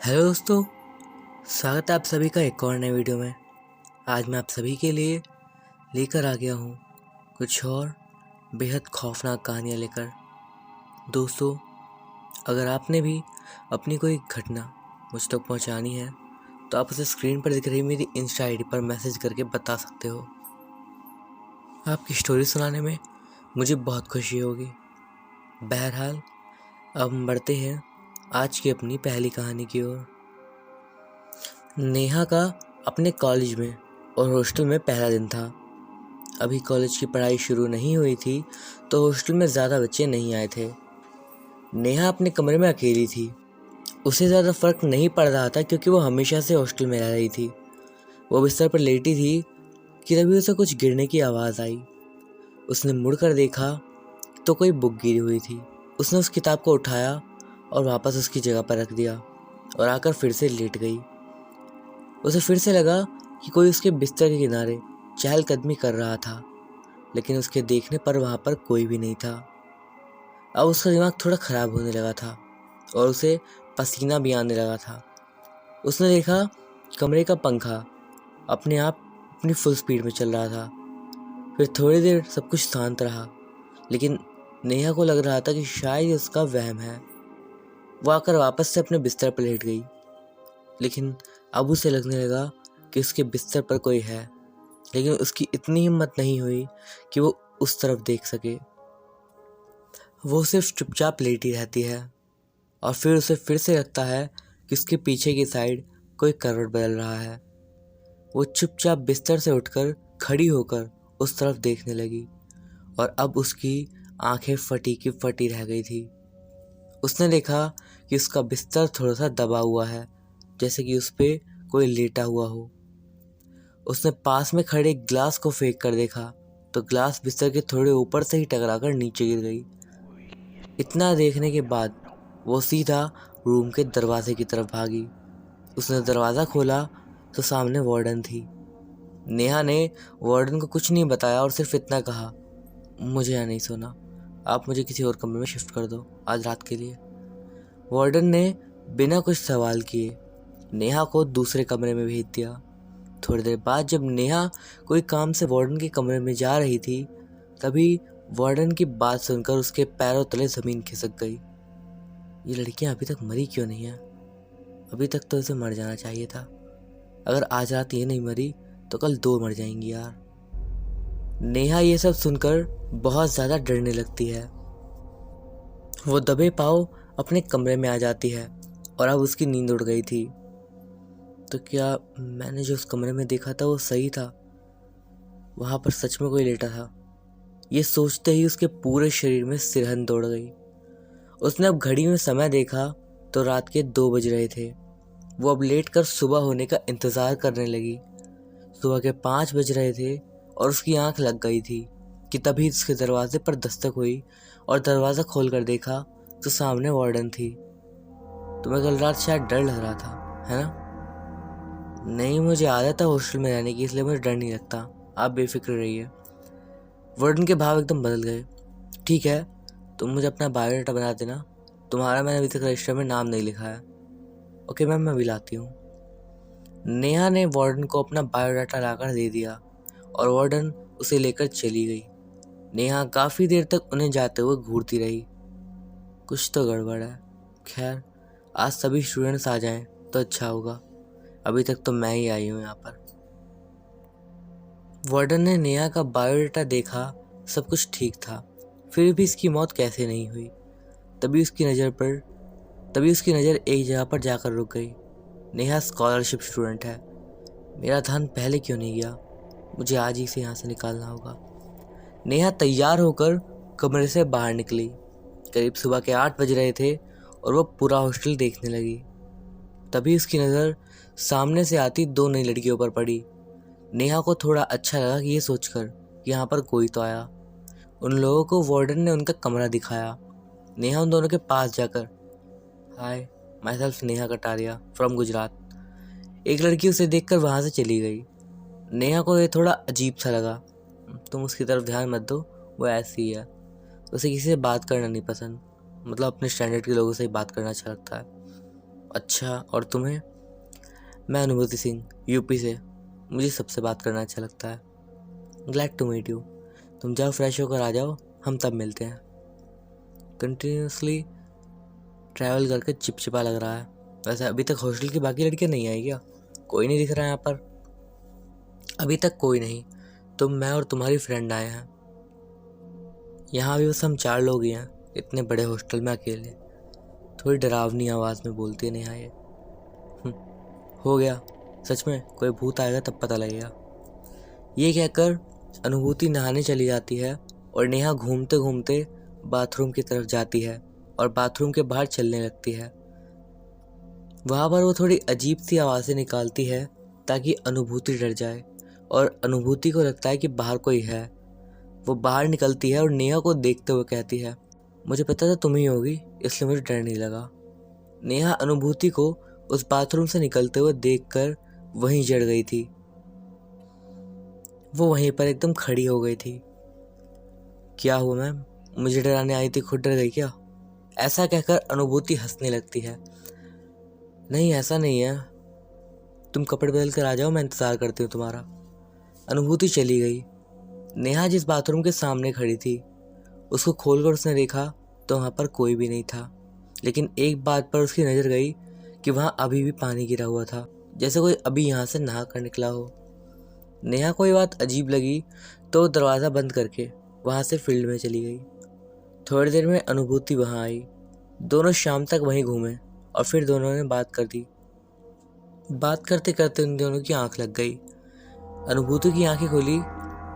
Hello दोस्तों, स्वागत है आप सभी का एक और नए वीडियो में। आज मैं आप सभी के लिए लेकर आ गया हूँ कुछ और बेहद खौफनाक कहानियाँ लेकर। दोस्तों, अगर आपने भी अपनी कोई घटना मुझ तक पहुँचानी है तो आप उसे स्क्रीन पर दिख रही मेरी इंस्टा आईडी पर मैसेज करके बता सकते हो। आपकी स्टोरी सुनाने में मुझे बहुत खुशी होगी। बहरहाल, अब हम बढ़ते हैं आज की अपनी पहली कहानी की ओर। नेहा का अपने कॉलेज में और हॉस्टल में पहला दिन था। अभी कॉलेज की पढ़ाई शुरू नहीं हुई थी तो हॉस्टल में ज़्यादा बच्चे नहीं आए थे। नेहा अपने कमरे में अकेली थी। उसे ज़्यादा फर्क नहीं पड़ रहा था क्योंकि वो हमेशा से हॉस्टल में रह रही थी। वो बिस्तर पर लेटी थी कि तभी उसे कुछ गिरने की आवाज़ आई। उसने मुड़कर देखा तो कोई बुक गिरी हुई थी। उसने उस किताब को उठाया और वापस उसकी जगह पर रख दिया और आकर फिर से लेट गई। उसे फिर से लगा कि कोई उसके बिस्तर के किनारे चहलकदमी कर रहा था, लेकिन उसके देखने पर वहाँ पर कोई भी नहीं था। अब उसका दिमाग थोड़ा खराब होने लगा था और उसे पसीना भी आने लगा था। उसने देखा कमरे का पंखा अपने आप अपनी फुल स्पीड में चल रहा था। फिर थोड़ी देर सब कुछ शांत रहा, लेकिन नेहा को लग रहा था कि शायद ये उसका वहम है। वो आकर वापस से अपने बिस्तर पर लेट गई, लेकिन अब उसे लगने लगा कि उसके बिस्तर पर कोई है, लेकिन उसकी इतनी हिम्मत नहीं हुई कि वो उस तरफ देख सके। वो सिर्फ चुपचाप लेटी रहती है और फिर उसे फिर से लगता है कि उसके पीछे की साइड कोई करवट बदल रहा है। वो चुपचाप बिस्तर से उठकर खड़ी होकर उस तरफ देखने लगी और अब उसकी आंखें फटी की फटी रह गई थी। उसने देखा कि उसका बिस्तर थोड़ा सा दबा हुआ है, जैसे कि उस पे कोई लेटा हुआ हो। उसने पास में खड़े एक ग्लास को फेंक कर देखा तो ग्लास बिस्तर के थोड़े ऊपर से ही टकराकर नीचे गिर गई। इतना देखने के बाद वो सीधा रूम के दरवाजे की तरफ भागी। उसने दरवाज़ा खोला तो सामने वार्डन थी। नेहा ने वार्डन को कुछ नहीं बताया और सिर्फ इतना कहा, मुझे यहाँ नहीं सोना, आप मुझे किसी और कमरे में शिफ्ट कर दो आज रात के लिए। वार्डन ने बिना कुछ सवाल किए नेहा को दूसरे कमरे में भेज दिया। थोड़ी देर बाद जब नेहा कोई काम से वार्डन के कमरे में जा रही थी, तभी वार्डन की बात सुनकर उसके पैरों तले ज़मीन खिसक गई। ये लड़कियां अभी तक मरी क्यों नहीं है? अभी तक तो इसे मर जाना चाहिए था। अगर आज रात ये नहीं मरी तो कल दो मर जाएंगी यार। नेहा ये सब सुनकर बहुत ज़्यादा डरने लगती है। वो दबे पाँव अपने कमरे में आ जाती है और अब उसकी नींद उड़ गई थी। तो क्या मैंने जो उस कमरे में देखा था वो सही था? वहाँ पर सच में कोई लेटा था? ये सोचते ही उसके पूरे शरीर में सिरहन दौड़ गई। उसने अब घड़ी में समय देखा तो रात के 2 बज रहे थे। वो अब लेट कर सुबह होने का इंतज़ार करने लगी। सुबह के 5 बज रहे थे और उसकी आंख लग गई थी कि तभी उसके दरवाजे पर दस्तक हुई और दरवाज़ा खोल कर देखा तो सामने वार्डन थी। तुम्हें कल रात शायद डर लग रहा था, है ना? नहीं, मुझे आदत है हॉस्टल में रहने की, इसलिए मुझे डर नहीं लगता, आप बेफिक्र रहिए। वार्डन के भाव एकदम बदल गए। ठीक है, तुम मुझे अपना बायोडाटा बना देना। तुम्हारा मैंने अभी तक रजिस्टर में नाम नहीं लिखा है। ओके मैम, मैं भी लाती हूँ। नेहा ने वार्डन को अपना बायोडाटा लाकर दे दिया और वार्डन उसे लेकर चली गई। नेहा काफ़ी देर तक उन्हें जाते हुए घूरती रही। कुछ तो गड़बड़ है। खैर, आज सभी स्टूडेंट्स आ जाएं तो अच्छा होगा। अभी तक तो मैं ही आई हूँ यहाँ पर। वार्डन ने नेहा का बायोडाटा देखा, सब कुछ ठीक था, फिर भी इसकी मौत कैसे नहीं हुई। तभी उसकी नज़र एक जगह पर जाकर रुक गई। नेहा स्कॉलरशिप स्टूडेंट है। मेरा ध्यान पहले क्यों नहीं गया? मुझे आज ही से यहाँ से निकालना होगा। नेहा तैयार होकर कमरे से बाहर निकली। करीब सुबह के 8 बज रहे थे और वो पूरा हॉस्टल देखने लगी। तभी उसकी नज़र सामने से आती 2 नई लड़कियों पर पड़ी। नेहा को थोड़ा अच्छा लगा कि ये सोचकर कि यहाँ पर कोई तो आया। उन लोगों को वार्डन ने उनका कमरा दिखाया। नेहा उन दोनों के पास जाकर, hi, my self Neha Kataria from Gujarat. एक लड़की उसे देखकर वहाँ से चली गई। नेहा को ये थोड़ा अजीब सा लगा। तुम उसकी तरफ ध्यान मत दो, वो ऐसी ही है। उसे किसी से बात करना नहीं पसंद, मतलब अपने स्टैंडर्ड के लोगों से ही बात करना अच्छा लगता है। अच्छा, और तुम्हें? मैं अनुभूति सिंह, यूपी से। मुझे सबसे बात करना अच्छा लगता है। Glad to meet you. तुम जाओ फ्रेश होकर आ जाओ, हम तब मिलते हैं। कंटिन्यूसली ट्रैवल करके चिपचिपा लग रहा है। वैसे अभी तक हॉस्टल की बाकी लड़कियां नहीं आई क्या? कोई नहीं दिख रहा है यहाँ पर। अभी तक कोई नहीं। तुम, मैं और तुम्हारी फ्रेंड आए हैं। यहाँ भी बस हम 4 लोग ही हैं, इतने बड़े हॉस्टल में अकेले। थोड़ी डरावनी आवाज़ में बोलती है नेहा ये। हो गया, सच में कोई भूत आएगा तब पता लगेगा। ये कहकर अनुभूति नहाने चली जाती है और नेहा घूमते घूमते बाथरूम की तरफ जाती है और बाथरूम के बाहर चलने लगती है। वहाँ पर वो थोड़ी अजीब सी आवाज़ें निकालती है ताकि अनुभूति डर जाए, और अनुभूति को लगता है कि बाहर कोई है। वो बाहर निकलती है और नेहा को देखते हुए कहती है, मुझे पता था तुम ही होगी, इसलिए मुझे डर नहीं लगा। नेहा अनुभूति को उस बाथरूम से निकलते हुए देखकर वहीं जड़ गई थी। वो वहीं पर एकदम खड़ी हो गई थी। क्या हुआ मैम, मुझे डराने आई थी, खुद डर गई क्या? ऐसा कहकर अनुभूति हंसने लगती है। नहीं, ऐसा नहीं है, तुम कपड़े बदल कर आ जाओ, मैं इंतज़ार करती हूँ तुम्हारा। अनुभूति चली गई। नेहा जिस बाथरूम के सामने खड़ी थी, उसको खोलकर उसने देखा तो वहाँ पर कोई भी नहीं था। लेकिन एक बात पर उसकी नज़र गई कि वहाँ अभी भी पानी गिरा हुआ था, जैसे कोई अभी यहाँ से नहा कर निकला हो। नेहा को ये बात अजीब लगी तो दरवाज़ा बंद करके वहाँ से फील्ड में चली गई। थोड़ी देर में अनुभूति वहाँ आई। दोनों शाम तक वहीं घूमे और फिर दोनों ने बात कर दी। बात करते करते उन दोनों की आंख लग गई। अनुभूति की आंखें खुली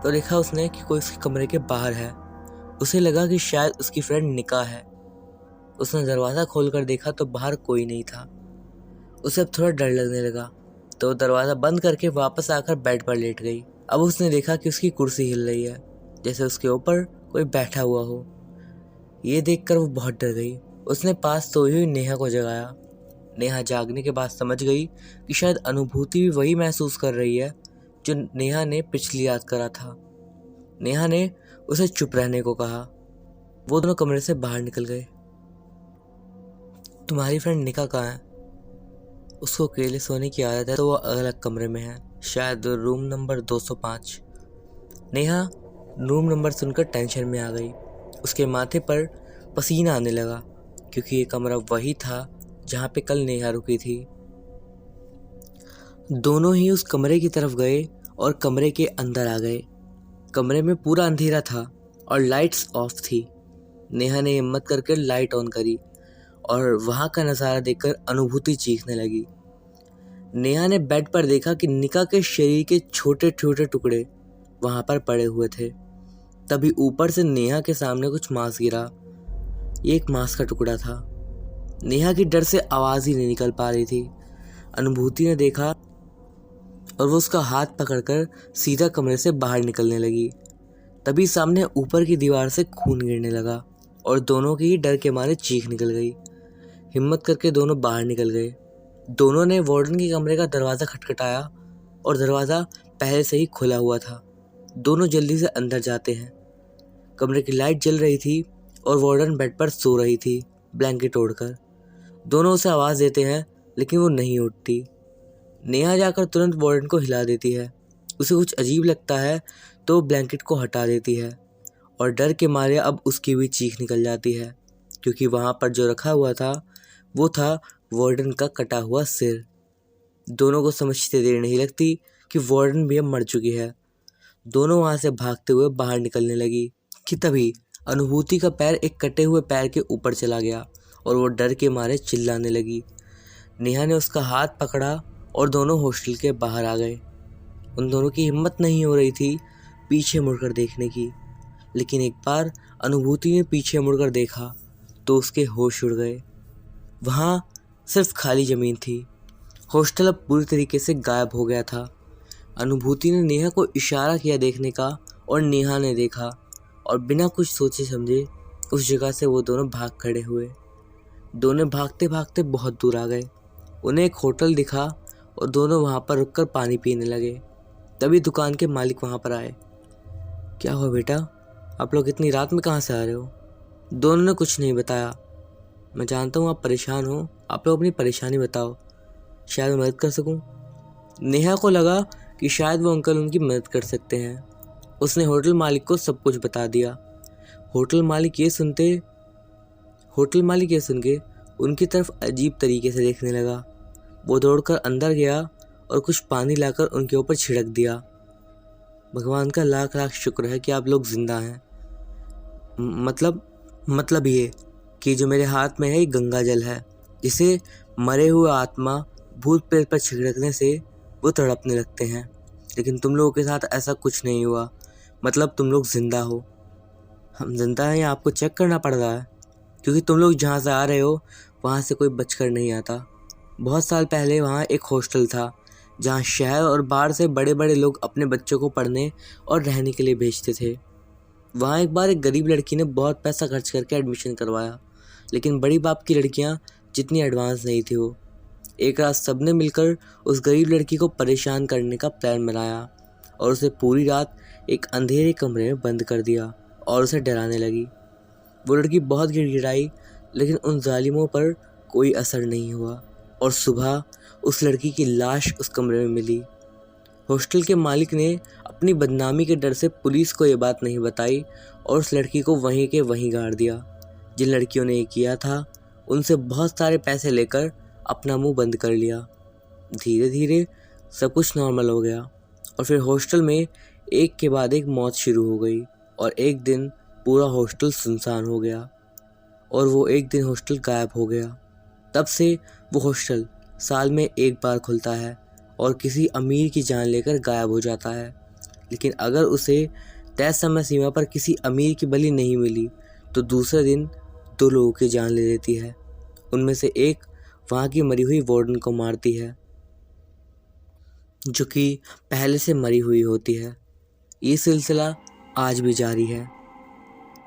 तो देखा उसने कि कोई उसके कमरे के बाहर है। उसे लगा कि शायद उसकी फ्रेंड निका है। उसने दरवाज़ा खोलकर देखा तो बाहर कोई नहीं था। उसे अब थोड़ा डर लगने लगा तो दरवाज़ा बंद करके वापस आकर बेड पर लेट गई। अब उसने देखा कि उसकी कुर्सी हिल रही है, जैसे उसके ऊपर कोई बैठा हुआ हो। ये देखकर वो बहुत डर गई। उसने पास सोई हुई नेहा को जगाया। नेहा जागने के बाद समझ गई कि शायद अनुभूति भी वही महसूस कर रही है जो नेहा ने पिछली रात करा था। नेहा ने उसे चुप रहने को कहा। वो दोनों कमरे से बाहर निकल गए। तुम्हारी फ्रेंड निका कहाँ है? उसको अकेले सोने की आदत है तो वो अलग कमरे में है, शायद room number 205। Neha room number सुनकर टेंशन में आ गई। उसके माथे पर पसीना आने लगा क्योंकि ये कमरा वही था जहाँ पे कल नेहा रुकी थी। दोनों ही उस कमरे की तरफ गए और कमरे के अंदर आ गए। कमरे में पूरा अंधेरा था और लाइट्स ऑफ थी। नेहा ने हिम्मत करके लाइट ऑन करी और वहाँ का नज़ारा देखकर अनुभूति चीखने लगी। नेहा ने बेड पर देखा कि निका के शरीर के छोटे छोटे टुकड़े वहाँ पर पड़े हुए थे। तभी ऊपर से नेहा के सामने कुछ मांस गिरा। ये एक मांस का टुकड़ा था। नेहा की डर से आवाज़ ही नहीं निकल पा रही थी। अनुभूति ने देखा और वो उसका हाथ पकड़कर सीधा कमरे से बाहर निकलने लगी। तभी सामने ऊपर की दीवार से खून गिरने लगा और दोनों की डर के मारे चीख निकल गई। हिम्मत करके दोनों बाहर निकल गए। दोनों ने वार्डन के कमरे का दरवाज़ा खटखटाया और दरवाज़ा पहले से ही खुला हुआ था। दोनों जल्दी से अंदर जाते हैं। कमरे की लाइट जल रही थी और वार्डन बेड पर सो रही थी, ब्लैंकेट ओढ़कर। दोनों उसे आवाज़ देते हैं लेकिन वो नहीं उठती। नेहा जाकर तुरंत वार्डन को हिला देती है। उसे कुछ अजीब लगता है तो ब्लैंकेट को हटा देती है और डर के मारे अब उसकी भी चीख निकल जाती है क्योंकि वहाँ पर जो रखा हुआ था वो था वार्डन का कटा हुआ सिर। दोनों को समझते देर नहीं लगती कि वार्डन भी अब मर चुकी है। दोनों वहाँ से भागते हुए बाहर निकलने लगी कि तभी अनुभूति का पैर एक कटे हुए पैर के ऊपर चला गया और वो डर के मारे चिल्लाने लगी। नेहा ने उसका हाथ पकड़ा और दोनों हॉस्टल के बाहर आ गए। उन दोनों की हिम्मत नहीं हो रही थी पीछे मुड़कर देखने की, लेकिन एक बार अनुभूति ने पीछे मुड़कर देखा तो उसके होश उड़ गए। वहाँ सिर्फ खाली ज़मीन थी। हॉस्टल अब पूरी तरीके से गायब हो गया था। अनुभूति ने नेहा को इशारा किया देखने का और नेहा ने देखा और बिना कुछ सोचे समझे उस जगह से वो दोनों भाग खड़े हुए। दोनों भागते भागते बहुत दूर आ गए। उन्हें एक होटल दिखा और दोनों वहाँ पर रुककर पानी पीने लगे। तभी दुकान के मालिक वहाँ पर आए। क्या हुआ बेटा, आप लोग इतनी रात में कहाँ से आ रहे हो? दोनों ने कुछ नहीं बताया। मैं जानता हूँ आप परेशान हो, आप लोग अपनी परेशानी बताओ, शायद मैं मदद कर सकूँ। नेहा को लगा कि शायद वो अंकल उनकी मदद कर सकते हैं। उसने होटल मालिक को सब कुछ बता दिया। होटल मालिक ये सुन के उनकी तरफ अजीब तरीके से देखने लगा। वो दौड़कर अंदर गया और कुछ पानी लाकर उनके ऊपर छिड़क दिया। भगवान का लाख लाख शुक्र है कि आप लोग जिंदा हैं। मतलब ये कि जो मेरे हाथ में है ये गंगा जल है, जिसे मरे हुए आत्मा भूत प्रेत पर छिड़कने से वो तड़पने लगते हैं। लेकिन तुम लोगों के साथ ऐसा कुछ नहीं हुआ, मतलब तुम लोग जिंदा हो। हम जिंदा हैं या आपको चेक करना पड़ रहा है? क्योंकि तुम लोग जहाँ से आ रहे हो वहाँ से कोई बचकर नहीं आता। बहुत साल पहले वहाँ एक हॉस्टल था जहाँ शहर और बाहर से बड़े बड़े लोग अपने बच्चों को पढ़ने और रहने के लिए भेजते थे। वहाँ एक बार एक गरीब लड़की ने बहुत पैसा खर्च करके एडमिशन करवाया, लेकिन बड़ी बाप की लड़कियाँ जितनी एडवांस नहीं थी वो। एक रात सबने मिलकर उस गरीब लड़की को परेशान करने का प्लान बनाया और उसे पूरी रात एक अंधेरे कमरे में बंद कर दिया और उसे डराने लगी। वो लड़की बहुत गिड़गिड़ाई, लेकिन उन जालिमों पर कोई असर नहीं हुआ और सुबह उस लड़की की लाश उस कमरे में मिली। हॉस्टल के मालिक ने अपनी बदनामी के डर से पुलिस को ये बात नहीं बताई और उस लड़की को वहीं के वहीं गाड़ दिया। जिन लड़कियों ने ये किया था उनसे बहुत सारे पैसे लेकर अपना मुंह बंद कर लिया। धीरे धीरे सब कुछ नॉर्मल हो गया और फिर हॉस्टल में एक के बाद एक मौत शुरू हो गई और एक दिन पूरा हॉस्टल सुनसान हो गया और वो एक दिन हॉस्टल गायब हो गया। तब से वो हॉस्टल साल में एक बार खुलता है और किसी अमीर की जान लेकर गायब हो जाता है। लेकिन अगर उसे तय समय सीमा पर किसी अमीर की बलि नहीं मिली तो दूसरे दिन 2 लोगों की जान ले लेती है। उनमें से एक वहाँ की मरी हुई वार्डन को मारती है, जो कि पहले से मरी हुई होती है। ये सिलसिला आज भी जारी है।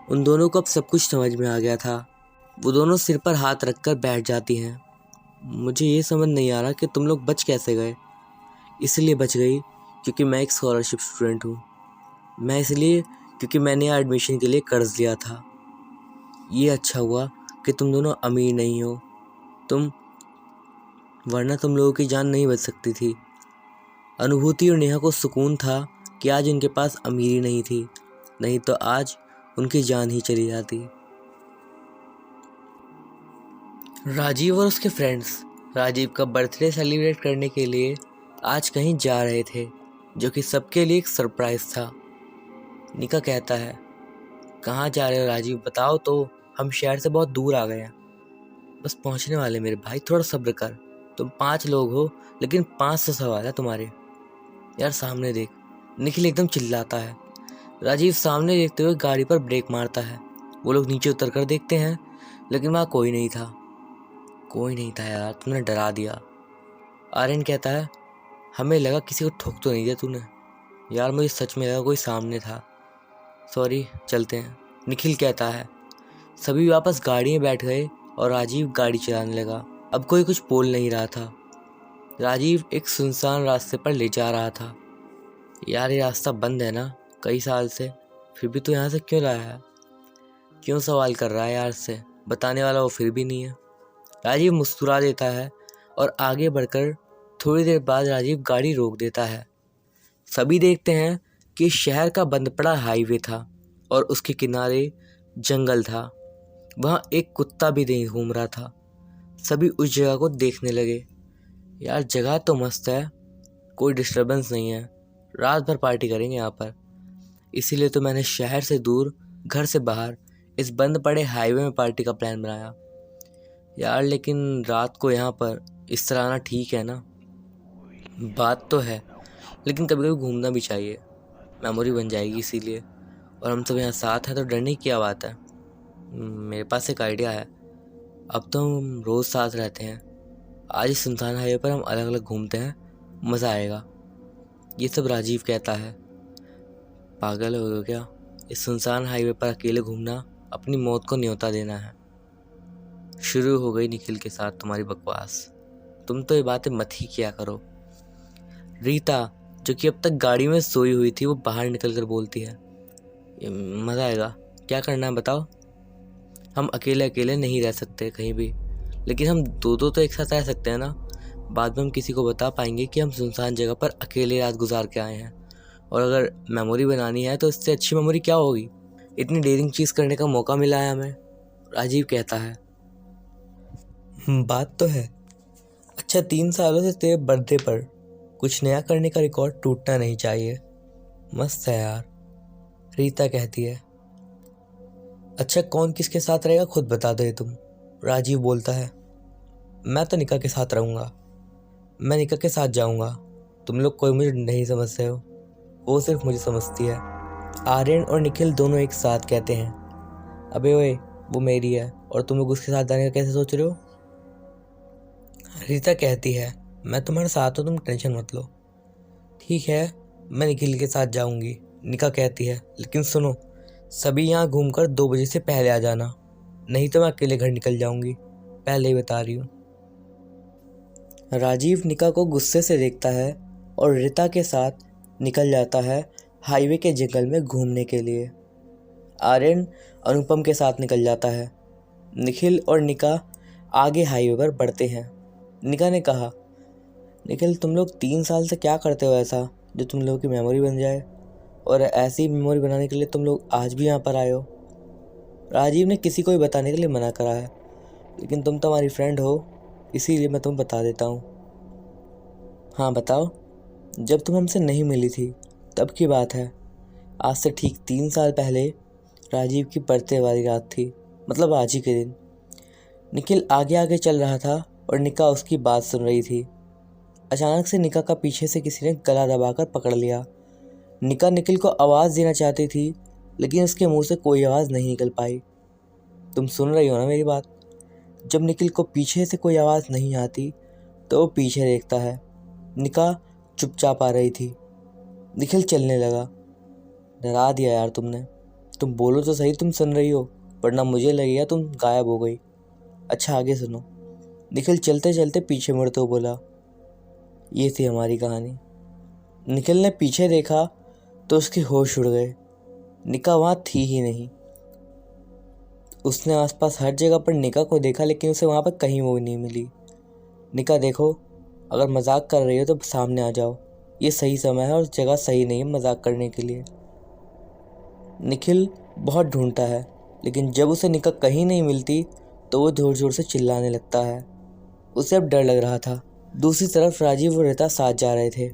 उन दोनों को अब सब कुछ समझ में आ गया था। वो दोनों सिर पर हाथ रखकर बैठ जाती हैं। मुझे ये समझ नहीं आ रहा कि तुम लोग बच कैसे गए। इसलिए बच गई क्योंकि मैं एक स्कॉलरशिप स्टूडेंट हूँ। मैं इसलिए क्योंकि मैंने यहाँ एडमिशन के लिए कर्ज लिया था। ये अच्छा हुआ कि तुम दोनों अमीर नहीं हो, वरना तुम लोगों की जान नहीं बच सकती थी। अनुभूति और नेहा को सुकून था कि आज उनके पास अमीरी नहीं थी, नहीं तो आज उनकी जान ही चली जाती। राजीव और उसके फ्रेंड्स राजीव का बर्थडे सेलिब्रेट करने के लिए आज कहीं जा रहे थे, जो कि सबके लिए एक सरप्राइज था। निका कहता है, कहाँ जा रहे हो राजीव, बताओ तो, हम शहर से बहुत दूर आ गए हैं। बस पहुँचने वाले मेरे भाई, थोड़ा सब्र कर। तुम 5 लोग हो लेकिन 500 सवाल है तुम्हारे। यार सामने देख, निखिल एकदम चिल्लाता है। राजीव सामने देखते हुए गाड़ी पर ब्रेक मारता है। वो लोग नीचे उतर कर देखते हैं, लेकिन वहाँ कोई नहीं था यार, तुमने डरा दिया। आर्यन कहता है, हमें लगा किसी को ठोक तो नहीं दिया तूने। यार मुझे सच में लगा कोई सामने था, सॉरी, चलते हैं। निखिल कहता है। सभी वापस गाड़ी में बैठ गए और राजीव गाड़ी चलाने लगा। अब कोई कुछ बोल नहीं रहा था। राजीव एक सुनसान रास्ते पर ले जा रहा था। यार ये रास्ता बंद है ना कई साल से, फिर भी तू यहाँ से क्यों लाया है? क्यों सवाल कर रहा है यार से? बताने वाला वो फिर भी नहीं है। राजीव मुस्कुरा देता है और आगे बढ़कर थोड़ी देर बाद राजीव गाड़ी रोक देता है। सभी देखते हैं कि शहर का बंद पड़ा हाईवे था और उसके किनारे जंगल था। वहाँ एक कुत्ता भी नहीं घूम रहा था। सभी उस जगह को देखने लगे। यार जगह तो मस्त है, कोई डिस्टरबेंस नहीं है, रात भर पार्टी करेंगे यहाँ पर। इसीलिए तो मैंने शहर से दूर, घर से बाहर, इस बंद पड़े हाईवे में पार्टी का प्लान बनाया। यार लेकिन रात को यहाँ पर इस तरह आना ठीक है ना? बात तो है, लेकिन कभी कभी घूमना भी चाहिए, मेमोरी बन जाएगी इसीलिए। और हम सब यहाँ साथ हैं तो डरने की क्या बात है। मेरे पास एक आइडिया है, अब तो हम रोज़ साथ रहते हैं। आज इस सुनसान हाईवे पर हम अलग अलग घूमते हैं, मज़ा आएगा। ये सब राजीव कहता है। पागल हो गए क्या? इस सुनसान हाईवे पर अकेले घूमना अपनी मौत को न्योता देना है। शुरू हो गई निखिल के साथ तुम्हारी बकवास। तुम तो ये बातें मत ही किया करो। रीता, जो कि अब तक गाड़ी में सोई हुई थी, वो बाहर निकल कर बोलती है, मज़ा आएगा, क्या करना है बताओ। हम अकेले अकेले नहीं रह सकते कहीं भी, लेकिन हम दो दो तो एक साथ रह सकते हैं ना। बाद में हम किसी को बता पाएंगे कि हम सुनसान जगह पर अकेले रात गुजार के आए हैं। और अगर मेमोरी बनानी है तो इससे अच्छी मेमोरी क्या होगी। इतनी डेयरिंग चीज़ करने का मौका मिला है हमें, राजीव कहता है। बात तो है। अच्छा, 3 सालों से तेरे बर्थडे पर कुछ नया करने का रिकॉर्ड टूटना नहीं चाहिए। मस्त है यार, रीता कहती है। अच्छा, कौन किसके साथ रहेगा खुद बता दो तुम, राजीव बोलता है। मैं तो निका के साथ रहूँगा, मैं निका के साथ जाऊँगा। तुम लोग कोई मुझे नहीं समझते हो, वो सिर्फ मुझे समझती है। आर्यन और निखिल दोनों एक साथ कहते हैं। अबे ओए, वो मेरी है और तुम लोग उसके साथ जाने का कैसे सोच रहे हो। रीता कहती है, मैं तुम्हारे साथ हूँ, तुम टेंशन मत लो। ठीक है, मैं निखिल के साथ जाऊँगी, निका कहती है। लेकिन सुनो, सभी यहाँ घूमकर 2 बजे से पहले आ जाना, नहीं तो मैं अकेले घर निकल जाऊँगी, पहले ही बता रही हूँ। राजीव निका को गुस्से से देखता है और रीता के साथ निकल जाता है हाईवे के जंगल में घूमने के लिए। आर्यन अनुपम के साथ निकल जाता है। निखिल और निका आगे हाईवे पर बढ़ते हैं। निका ने कहा, निखिल तुम लोग 3 साल से क्या करते हो ऐसा जो तुम लोगों की मेमोरी बन जाए, और ऐसी मेमोरी बनाने के लिए तुम लोग आज भी यहाँ पर आए हो। राजीव ने किसी को भी बताने के लिए मना करा है, लेकिन तुम तो हमारी फ्रेंड हो, इसीलिए मैं तुम्हें बता देता हूँ। हाँ बताओ। जब तुम हमसे नहीं मिली थी तब की बात है, आज से ठीक 3 साल पहले राजीव की बर्थडे वाली रात थी, मतलब आज ही के दिन। निखिल आगे आगे चल रहा था और निका उसकी बात सुन रही थी। अचानक से निका का पीछे से किसी ने गला दबाकर पकड़ लिया। निका निखिल को आवाज़ देना चाहती थी, लेकिन उसके मुंह से कोई आवाज़ नहीं निकल पाई। तुम सुन रही हो ना मेरी बात। जब निखिल को पीछे से कोई आवाज़ नहीं आती तो वो पीछे देखता है। निका चुपचाप आ रही थी। निखिल चलने लगा। डरा दिया यार तुमने, तुम बोलो तो सही तुम सुन रही हो, वरना मुझे लगेगा तुम गायब हो गई। अच्छा आगे सुनो। निखिल चलते चलते पीछे मुड़ते हुए बोला, ये थी हमारी कहानी। निखिल ने पीछे देखा तो उसके होश उड़ गए। निका वहाँ थी ही नहीं। उसने आसपास हर जगह पर निका को देखा, लेकिन उसे वहाँ पर कहीं वो नहीं मिली। निका देखो, अगर मजाक कर रही हो तो सामने आ जाओ, ये सही समय है और जगह सही नहीं है मजाक करने के लिए। निखिल बहुत ढूंढता है, लेकिन जब उसे निका कहीं नहीं मिलती तो वो जोर जोर से चिल्लाने लगता है। उसे अब डर लग रहा था। दूसरी तरफ राजीव और रीता साथ जा रहे थे।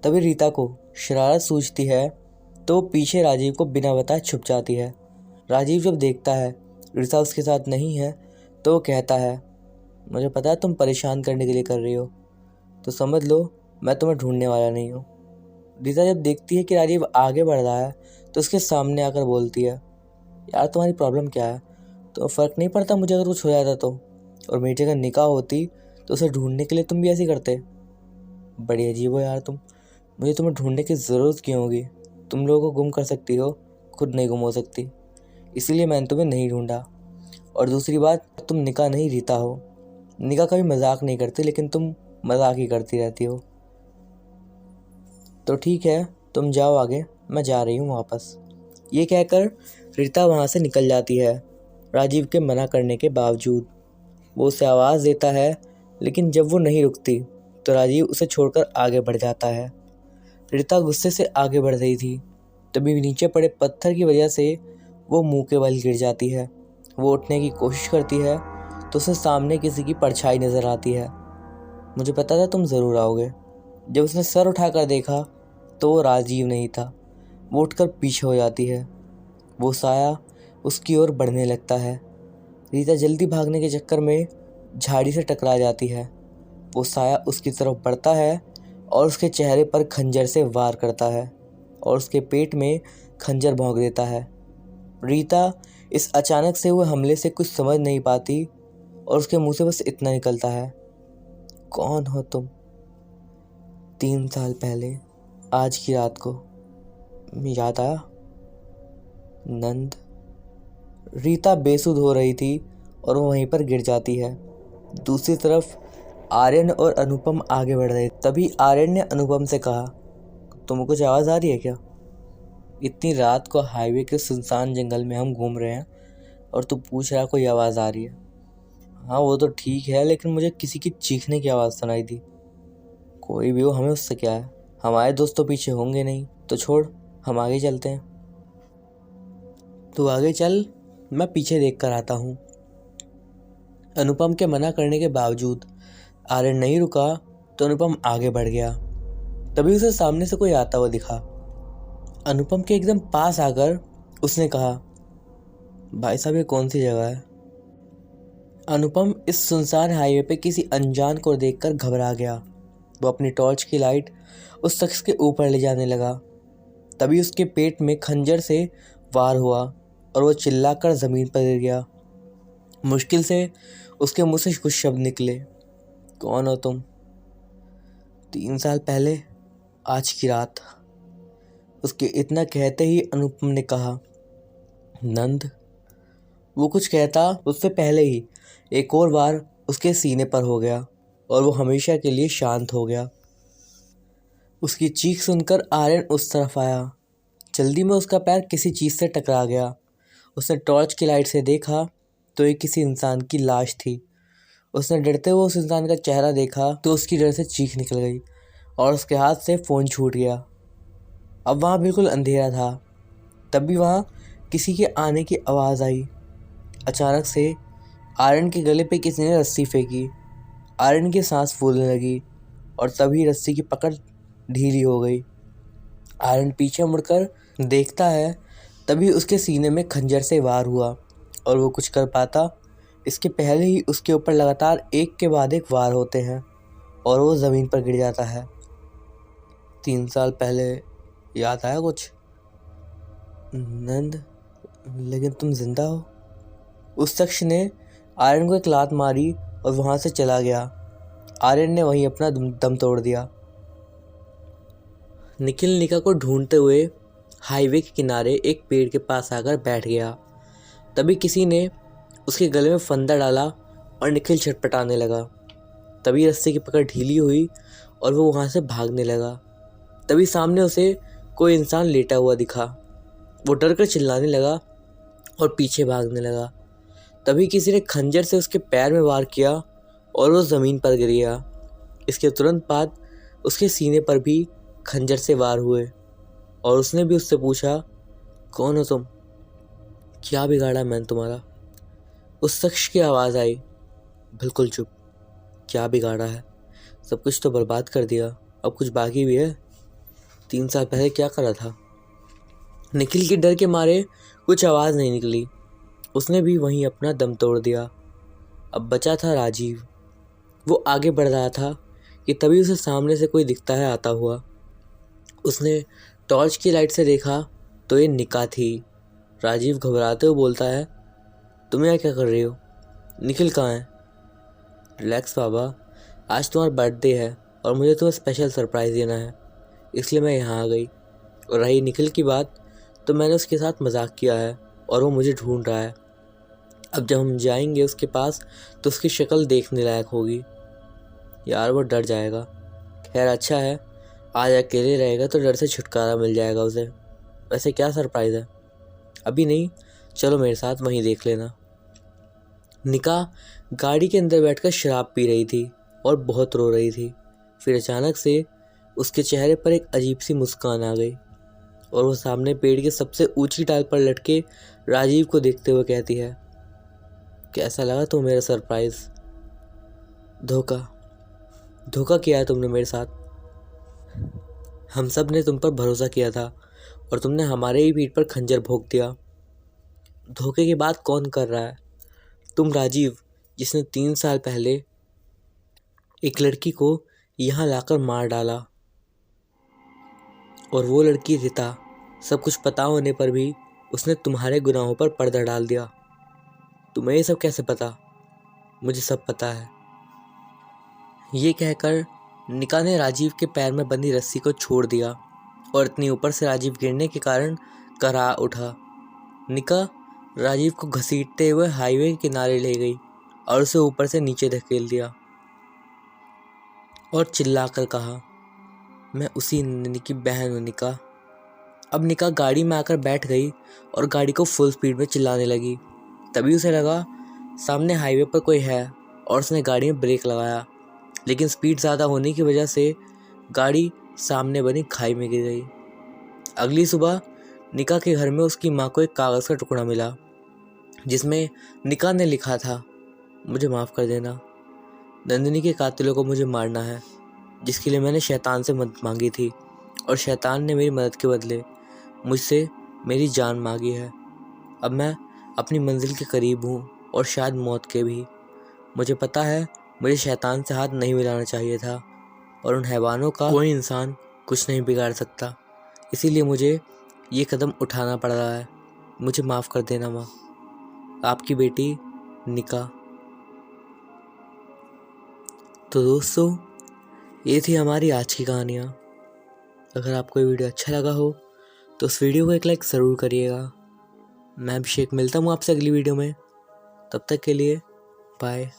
तभी रीता को शरारत सूझती है तो वो पीछे राजीव को बिना बताए छुप जाती है। राजीव जब देखता है रीता उसके साथ नहीं है तो वो कहता है, मुझे पता है तुम परेशान करने के लिए कर रही हो, तो समझ लो मैं तुम्हें ढूंढने वाला नहीं हूँ। रीता जब देखती है कि राजीव आगे बढ़ रहा है तो उसके सामने आकर बोलती है, यार तुम्हारी प्रॉब्लम क्या है, तो फ़र्क नहीं पड़ता मुझे अगर कुछ हो जाता तो, और मेरी जगह निकाह होती तो उसे ढूंढने के लिए तुम भी ऐसे करते। बड़ी अजीब हो यार तुम, मुझे तुम्हें ढूंढने की ज़रूरत क्यों होगी, तुम लोगों को गुम कर सकती हो, खुद नहीं गुम हो सकती, इसीलिए मैंने तुम्हें नहीं ढूंढा। और दूसरी बात, तुम निकाह नहीं रीता हो। निकाह कभी मजाक नहीं करती, लेकिन तुम मजाक ही करती रहती हो। तो ठीक है, तुम जाओ आगे, मैं जा रही हूँ वापस। ये कहकर रीता वहाँ से निकल जाती है, राजीव के मना करने के बावजूद। वो उसे आवाज़ देता है, लेकिन जब वो नहीं रुकती तो राजीव उसे छोड़कर आगे बढ़ जाता है। रीता गुस्से से आगे बढ़ रही थी, तभी नीचे पड़े पत्थर की वजह से वो मुंह के बल गिर जाती है। वो उठने की कोशिश करती है तो उसे सामने किसी की परछाई नज़र आती है। मुझे पता था तुम ज़रूर आओगे। जब उसने सर उठाकर देखा तो वो राजीव नहीं था। वो उठकर पीछे हो जाती है। वो साया उसकी ओर बढ़ने लगता है। रीता जल्दी भागने के चक्कर में झाड़ी से टकरा जाती है। वो साया उसकी तरफ बढ़ता है और उसके चेहरे पर खंजर से वार करता है और उसके पेट में खंजर भोंक देता है। रीता इस अचानक से हुए हमले से कुछ समझ नहीं पाती और उसके मुंह से बस इतना निकलता है, कौन हो तुम। 3 साल पहले आज की रात को याद आया नंद। रीता बेसुध हो रही थी और वो वहीं पर गिर जाती है। दूसरी तरफ आर्यन और अनुपम आगे बढ़ रहे। तभी आर्यन ने अनुपम से कहा, तुम्हें कुछ आवाज़ आ रही है क्या? इतनी रात को हाईवे के सुनसान जंगल में हम घूम रहे हैं, और तू पूछ रहा कोई आवाज़ आ रही है। हाँ वो तो ठीक है, लेकिन मुझे किसी की चीखने की आवाज़ सुनाई दी। कोई भी हो, हमें उससे क्या है, हमारे दोस्त तो पीछे होंगे नहीं, तो छोड़ हम आगे चलते हैं। तू आगे चल, मैं पीछे देख कर आता हूँ। अनुपम के मना करने के बावजूद आर्यन नहीं रुका तो अनुपम आगे बढ़ गया। तभी उसे सामने से कोई आता हुआ दिखा। अनुपम के एकदम पास आकर उसने कहा, भाई साहब ये कौन सी जगह है? अनुपम इस सुनसान हाईवे पे किसी अनजान को देखकर घबरा गया। वो अपनी टॉर्च की लाइट उस शख्स के ऊपर ले जाने लगा। तभी उसके पेट में खंजर से वार हुआ और वो चिल्लाकर ज़मीन पर गिर गया। मुश्किल से उसके मुंह से कुछ शब्द निकले, कौन हो तुम? 3 साल पहले आज की रात। उसके इतना कहते ही अनुपम ने कहा, नंद। वो कुछ कहता उससे पहले ही एक और बार उसके सीने पर हो गया और वो हमेशा के लिए शांत हो गया। उसकी चीख सुनकर आर्यन उस तरफ आया। जल्दी में उसका पैर किसी चीज़ से टकरा गया। उसने टॉर्च की लाइट से देखा तो ये किसी इंसान की लाश थी। उसने डरते हुए उस इंसान का चेहरा देखा तो उसकी डर से चीख निकल गई और उसके हाथ से फ़ोन छूट गया। अब वहाँ बिल्कुल अंधेरा था। तभी वहाँ किसी के आने की आवाज़ आई। अचानक से आर्यन के गले पे किसी ने रस्सी फेंकी। आर्यन की सांस फूलने लगी और तभी रस्सी की पकड़ ढीली हो गई। आर्यन पीछे मुड़कर देखता है, तभी उसके सीने में खंजर से वार हुआ और वो कुछ कर पाता इसके पहले ही उसके ऊपर लगातार एक के बाद एक वार होते हैं और वो ज़मीन पर गिर जाता है। 3 साल पहले याद आया कुछ? नंद, लेकिन तुम जिंदा हो? उस शख्स ने आर्यन को एक लात मारी और वहाँ से चला गया। आर्यन ने वहीं अपना दम तोड़ दिया। निखिल निका को ढूंढते हुए हाईवे के किनारे एक पेड़ के पास आकर बैठ गया। तभी किसी ने उसके गले में फंदा डाला और निखिल छटपटाने लगा। तभी रस्सी की पकड़ ढीली हुई और वो वहाँ से भागने लगा। तभी सामने उसे कोई इंसान लेटा हुआ दिखा। वो डर कर चिल्लाने लगा और पीछे भागने लगा। तभी किसी ने खंजर से उसके पैर में वार किया और वो ज़मीन पर गिर गया। इसके तुरंत बाद उसके सीने पर भी खंजर से वार हुए और उसने भी उससे पूछा, कौन हो तुम? क्या बिगाड़ा मैंने तुम्हारा? उस शख्स की आवाज़ आई, बिल्कुल चुप। क्या बिगाड़ा है? सब कुछ तो बर्बाद कर दिया, अब कुछ बाकी भी है? 3 साल पहले क्या करा था? निखिल के डर के मारे कुछ आवाज़ नहीं निकली। उसने भी वहीं अपना दम तोड़ दिया। अब बचा था राजीव। वो आगे बढ़ रहा था कि तभी उसे सामने से कोई दिखता है आता हुआ। उसने टॉर्च की लाइट से देखा तो ये निका थी। राजीव घबराते हुए बोलता है, तुम यहाँ क्या कर रही हो? निखिल कहाँ है? रिलैक्स बाबा, आज तुम्हारा बर्थडे है और मुझे तुम्हें स्पेशल सरप्राइज़ देना है, इसलिए मैं यहाँ आ गई। और रही निखिल की बात, तो मैंने उसके साथ मजाक किया है और वो मुझे ढूंढ रहा है। अब जब हम जाएंगे उसके पास तो उसकी शक्ल देखने लायक होगी। यार वो डर जाएगा। खैर अच्छा है, आज अकेले रहेगा तो डर से छुटकारा मिल जाएगा उसे। वैसे क्या सरप्राइज़ है? अभी नहीं, चलो मेरे साथ, वहीं देख लेना। निका गाड़ी के अंदर बैठकर शराब पी रही थी और बहुत रो रही थी। फिर अचानक से उसके चेहरे पर एक अजीब सी मुस्कान आ गई और वो सामने पेड़ के सबसे ऊंची डाल पर लटके राजीव को देखते हुए कहती है, कैसा लगा तो मेरा सरप्राइज़? धोखा किया है तुमने मेरे साथ। हम सब ने तुम पर भरोसा किया था और तुमने हमारे ही पीठ पर खंजर भोंक दिया। धोखे की बात कौन कर रहा है? तुम राजीव, जिसने 3 साल पहले एक लड़की को यहाँ लाकर मार डाला, और वो लड़की रिता। सब कुछ पता होने पर भी उसने तुम्हारे गुनाहों पर पर्दा डाल दिया। तुम्हें ये सब कैसे पता? मुझे सब पता है। ये कहकर निका ने राजीव के पैर में बंधी रस्सी को छोड़ दिया और इतनी ऊपर से राजीव गिरने के कारण करा उठा। निका राजीव को घसीटते हुए हाईवे के किनारे ले गई और उसे ऊपर से नीचे धकेल दिया और चिल्लाकर कहा, मैं उसी नन्ही की बहन हूँ निका। अब निका गाड़ी में आकर बैठ गई और गाड़ी को फुल स्पीड में चिल्लाने लगी, तभी उसे लगा सामने हाईवे पर कोई है और उसने गाड़ी में ब्रेक लगाया, लेकिन स्पीड ज़्यादा होने की वजह से गाड़ी सामने बनी खाई में गिर गई। अगली सुबह निका के घर में उसकी माँ को एक कागज़ का टुकड़ा मिला जिसमें निका ने लिखा था, मुझे माफ़ कर देना, नंदिनी के कातिलों को मुझे मारना है, जिसके लिए मैंने शैतान से मदद मांगी थी और शैतान ने मेरी मदद के बदले मुझसे मेरी जान मांगी है। अब मैं अपनी मंजिल के करीब हूँ और शायद मौत के भी। मुझे पता है मुझे शैतान से हाथ नहीं मिलाना चाहिए था और उन हैवानों का कोई इंसान कुछ नहीं बिगाड़ सकता, इसीलिए मुझे ये कदम उठाना पड़ रहा है। मुझे माफ़ कर देना माँ। आपकी बेटी निका। तो दोस्तों, ये थी हमारी आज की कहानियाँ। अगर आपको ये वीडियो अच्छा लगा हो तो उस वीडियो को एक लाइक ज़रूर करिएगा। मैं अभिषेक, मिलता हूँ आपसे अगली वीडियो में। तब तक के लिए बाय।